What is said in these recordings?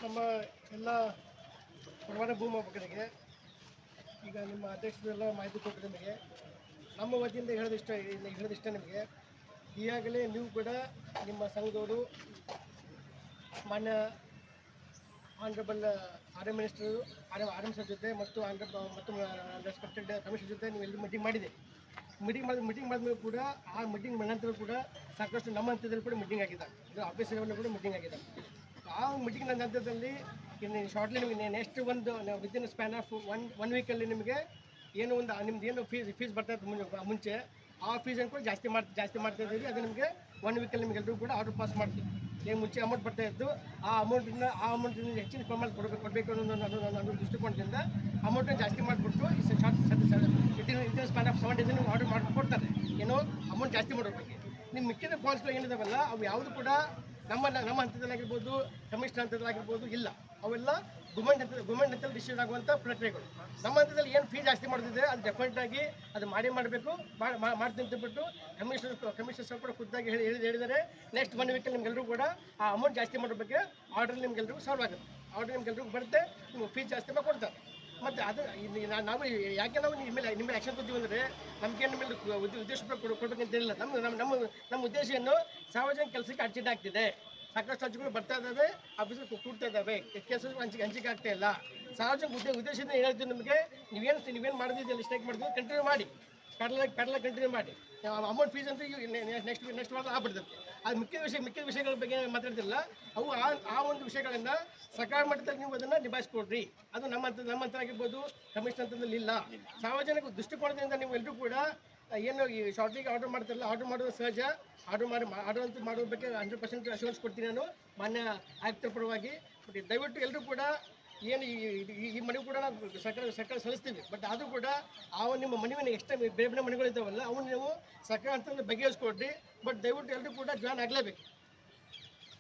ನಮ್ಮ ಎಲ್ಲ ಪ್ರಮಾಣ ಭೂಮಿ ಮಕ್ಕಳಿಗೆ ಈಗ ನಿಮ್ಮ ಅಧ್ಯಕ್ಷರೆಲ್ಲ ಮಾಹಿತಿ ಕೊಟ್ಟರು. ನಿಮಗೆ ನಮ್ಮ ವತಿಯಿಂದ ಹೇಳೋದಿಷ್ಟ ನಿಮಗೆ ಈಗಾಗಲೇ ನೀವು ಕೂಡ ನಿಮ್ಮ ಸಂಘದವರು ಮಾನ್ಯ honourable R M minister R M sir ಜೊತೆ ಮತ್ತು ರೆಸ್ಪೆಕ್ಟೆಡ್ ಕಮಿಷನರ್ ಜೊತೆ ನೀವು ಎಲ್ಲಿ ಮೀಟಿಂಗ್ ಮಾಡಿದೆ. ಮೀಟಿಂಗ್ ಮಾಡಿದ್ಮೇಲೆ ಕೂಡ ಆ ಮೀಟಿಂಗ್ ನಂತರ ಕೂಡ ಸಾಕಷ್ಟು ನಮ್ಮ ಹಂತದಲ್ಲಿ ಕೂಡ ಮೀಟಿಂಗ್ ಆಗಿದೆ, ಇದು ಆಫೀಸ್ ಲೆವೆಲ್ ಕೂಡ ಮೀಟಿಂಗ್ ಆಗಿದೆ. ಆ ಮೀಟಿಂಗ್ ನಂತರದಲ್ಲಿ ಇನ್ನು ಶಾರ್ಟ್ಲಿ ನಿಮಗೆ ನೆಕ್ಸ್ಟ್ ಒಂದು ವಿದಿನ್ ಸ್ಪ್ಯಾನ್ ಆಫ್ ಒನ್ ವೀಕಲ್ಲಿ ನಿಮಗೆ ಏನು ಒಂದು ನಿಮ್ದು ಏನು ಫೀಸ್ ಬರ್ತಾ ಇತ್ತು ಮುಂಚೆ ಆ ಫೀಸನ್ನು ಕೂಡ ಜಾಸ್ತಿ ಮಾಡ್ತಾ ಇದ್ದೀವಿ. ಅದು ನಿಮಗೆ 1 ವೀಕಲ್ಲಿ ನಿಮಗೆಲ್ಲರೂ ಕೂಡ ಆರ್ಡರ್ ಪಾಸ್ ಮಾಡ್ತೀವಿ. ಏನು ಮುಂಚೆ ಅಮೌಂಟ್ ಬರ್ತಾ ಇತ್ತು ಆ ಅಮೌಂಟಿಂದ ಹೆಚ್ಚಿನ ಪ್ರಮಾಣ ಕೊಡಬೇಕು ಅನ್ನೋ ದೃಷ್ಟಿಕೋನದಿಂದ ಅಮೌಂಟನ್ನು ಜಾಸ್ತಿ ಮಾಡಿಬಿಟ್ಟು ವಿದಿನ್ ಸ್ಪ್ಯಾನ್ ಆಫ್ 7 ಡೇಸ್ ನೀವು ಆರ್ಡರ್ ಕೊಡ್ತಾರೆ. ಏನೋ ಅಮೌಂಟ್ ಜಾಸ್ತಿ ಮಾಡೋದಕ್ಕೆ ನಿಮ್ಮ ಮಿಕ್ಕಿದ ಪಾಯಿಂಟ್ಸ್ಗಳು ಏನಿದಾವಲ್ಲ ಅವು ಯಾವುದು ಕೂಡ ನಮ್ಮ ಹಂತದಲ್ಲಾಗಿರ್ಬೋದು, ಕಮಿಷನ್ ಹಂತದಲ್ಲಾಗಿರ್ಬೋದು ಇಲ್ಲ. ಅವೆಲ್ಲ ಗೌರ್ಮೆಂಟ್ ಹಂತದಲ್ಲಿ ಡಿಸಿಷನ್ ಆಗುವಂಥ ಪ್ರಕ್ರಿಯೆಗಳು. ನಮ್ಮ ಹಂತದಲ್ಲಿ ಏನು ಫೀಸ್ ಜಾಸ್ತಿ ಮಾಡೋದಿದೆ ಅದು ಡೆಫಿನೆಟ್ ಆಗಿ ಅದು ಮಾಡಬೇಕು ಮಾಡ್ತೀನಿ ಅಂತಬಿಟ್ಟು ಕಮಿಷನರ್ ಸರ್ ಕೂಡ ಖುದ್ದಾಗಿ ಹೇಳಿದರೆ ನೆಕ್ಸ್ಟ್ 1 ವೀಕಲ್ಲಿ ನಿಮ್ಗೆಲ್ಲರೂ ಕೂಡ ಆ ಅಮೌಂಟ್ ಜಾಸ್ತಿ ಮಾಡೋ ಬಗ್ಗೆ ಆರ್ಡರ್ ನಿಮ್ಗೆಲ್ರಿಗೂ ಸಾಲ್ವ್ ಆಗುತ್ತೆ. ಆರ್ಡರ್ ನಿಮ್ಗೆಲ್ರಿಗೂ ಬರುತ್ತೆ, ನಿಮ್ಗೆ ಫೀಸ್ ಜಾಸ್ತಿ ಮಾಡಿ ಕೊಡ್ತಾರೆ. ಮತ್ತು ಅದು ನಾವು ಯಾಕೆ ನಾವು ನಿಮ್ಮ ಆ್ಯಕ್ಷನ್ ಕೊಡ್ತೀವಿ ಅಂದರೆ ನಮಗೇನು ನಿಮ್ಮಲ್ಲಿ ಉದ್ದೇಶ ಕೊಡಬೇಕಂತೇನಿಲ್ಲ. ನಮ್ಮ ಉದ್ದೇಶ ಏನು, ಸಾರ್ವಜನಿಕ ಕೆಲಸಕ್ಕೆ ಅಡಚಣೆ ಆಗ್ತಿದೆ, ಸಾಕಷ್ಟು ಅರ್ಜಿಗಳು ಬರ್ತಾ ಇದ್ದಾವೆ, ಆಫೀಸಲ್ಲಿ ಕೂಡ್ತಾ ಇದ್ದಾವೆ, ಕೇಸಸ್ ಹಂಚಿಕೆ ಆಗ್ತಾ ಇಲ್ಲ. ಸಾರ್ವಜನಿಕ ಉದ್ದೇಶದಿಂದ ಏನು ಹೇಳ್ತೀವಿ ನಿಮಗೆ, ನೀವೇನು ಮಾಡಿದ್ದೀವಿ ಸ್ಟ್ರೈಕ್ ಮಾಡಿದ್ವಿ ಕಂಟಿನ್ಯೂ ಮಾಡಿ, ಪ್ಯಾರಲ ಕಂಟಿನ್ಯೂ ಮಾಡಿ. ಅಮೌಂಟ್ ಫೀಸ್ ಅಂತ ನೆಕ್ಸ್ಟ್ ವಾರ ಆಗ್ಬಿಡ್ತದೆ. ಅದು ಮಿಕ್ಕಿದ ವಿಷಯಗಳ ಬಗ್ಗೆ ಮಾತಾಡ್ತಿಲ್ಲ. ಅವು ಆ ಒಂದು ವಿಷಯಗಳನ್ನು ಸರ್ಕಾರ ಮಟ್ಟದಲ್ಲಿ ನೀವು ಅದನ್ನು ನಿಭಾಯಿಸ್ಕೊಡ್ರಿ. ಅದು ನಮ್ಮ ಹಂತ ಆಗಿರ್ಬೋದು, ಕಮಿಷನ್ ಹಂತದಲ್ಲಿ ಇಲ್ಲ. ಸಾರ್ವಜನಿಕ ದೃಷ್ಟಿಕೋನದಿಂದ ನೀವು ಎಲ್ಲರೂ ಕೂಡ ಏನು ಈ ಶಾರ್ಟಿಗೆ ಆರ್ಡರ್ ಮಾಡ್ತಾರಲ್ಲ, ಆರ್ಡರ್ ಮಾಡೋದು ಸಹಜ. ಆರ್ಡರ್ ಅಂತೂ ಮಾಡೋ ಬಗ್ಗೆ 100% ಅಶ್ಯೂರೆನ್ಸ್ ಕೊಡ್ತೀನಿ ನಾನು ಮಾನ್ಯ ಆಯುಕ್ತರ ಪರವಾಗಿ. ಬಟ್ ದಯವಿಟ್ಟು ಎಲ್ಲರೂ ಕೂಡ ಏನು ಈ ಮನೆ ಕೂಡ ನಾವು ಸರ್ಕಾರ ಸಲ್ಲಿಸ್ತೀವಿ. ಬಟ್ ಆದರೂ ಕೂಡ ಆ ನಿಮ್ಮ ಮನೆಯನ್ನು ಎಷ್ಟೇ ಬೇರೆ ಮನೆಗಳಿದ್ದಾವಲ್ಲ ಅವನ್ನ ನೀವು ಸರ್ಕಾರ ಅಂತಂದು ಬಗೆಹರಿಸ್ಕೊಡ್ರಿ. ಬಟ್ ದಯವಿಟ್ಟು ಎಲ್ಲರೂ ಕೂಡ ಜಾಯ್ನ್ ಆಗಲೇಬೇಕು.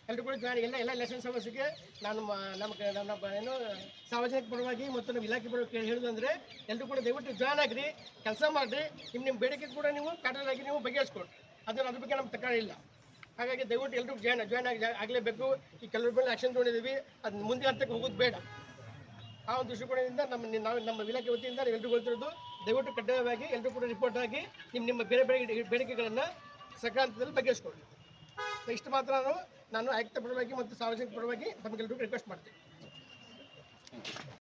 ಎಲ್ಲರೂ ಕೂಡ ಜಾಯ್ನ್ ಎಲ್ಲ ಎಲೆಕ್ಷನ್ ಸಮಸ್ಯೆಗೆ ನಾನು ನಮ್ಮ ಏನು ಸಾರ್ವಜನಿಕ ಪರವಾಗಿ ಮತ್ತು ನಮ್ಮ ಇಲಾಖೆ ಪರವಾಗಿ ಹೇಳೋದಂದರೆ ಎಲ್ಲರೂ ಕೂಡ ದಯವಿಟ್ಟು ಜಾಯ್ನ್ ಆಗಿರಿ, ಕೆಲಸ ಮಾಡಿರಿ. ನಿಮ್ಮ ಬೇಡಿಕೆ ಕೂಡ ನೀವು ಕಟ್ಟಲಾಗಿ ನೀವು ಬಗೆಹರಿಸ್ಕೊಡ್ರಿ. ಅದ್ರ ಬಗ್ಗೆ ನಮ್ಮ ತಕರಾರು ಇಲ್ಲ. ಹಾಗಾಗಿ ದಯವಿಟ್ಟು ಎಲ್ಲರೂ ಜಾಯ್ನ್ ಆಗಲೇಬೇಕು. ಈ ಕೆಲವ್ರ ಮೇಲೆ ಆ್ಯಕ್ಷನ್ ತೊಗೊಂಡಿದ್ದೀವಿ, ಅದು ಮುಂದೆ ಹಂತಕ್ಕೆ ಹೋಗೋದು ಬೇಡ. ಆ ಒಂದು ದೃಷ್ಟಿಕೋನದಿಂದ ನಮ್ಮ ಇಲಾಖೆ ವತಿಯಿಂದ ಎಲ್ಲರೂ ಹೇಳ್ತಿರೋದು, ದಯವಿಟ್ಟು ಕಡ್ಡಾಯವಾಗಿ ಎಲ್ಲರೂ ಕೂಡ ರಿಪೋರ್ಟ್ ಆಗಿ ನಿಮ್ಮ ಬೇರೆ ಬೇಡಿಕೆಗಳನ್ನು ಸಕಾರಾಂತದಲ್ಲಿ ಬಗೆಹರಿಸ್ಕೊಳ್ಳಿ. ಇಷ್ಟು ಮಾತ್ರ ನಾನು ಆಯುಕ್ತ ಪರವಾಗಿ ಮತ್ತು ಸಾರ್ವಜನಿಕ ಪರವಾಗಿ ತಮಗೆಲ್ಲರಿಗೂ ರಿಕ್ವೆಸ್ಟ್ ಮಾಡ್ತೀನಿ.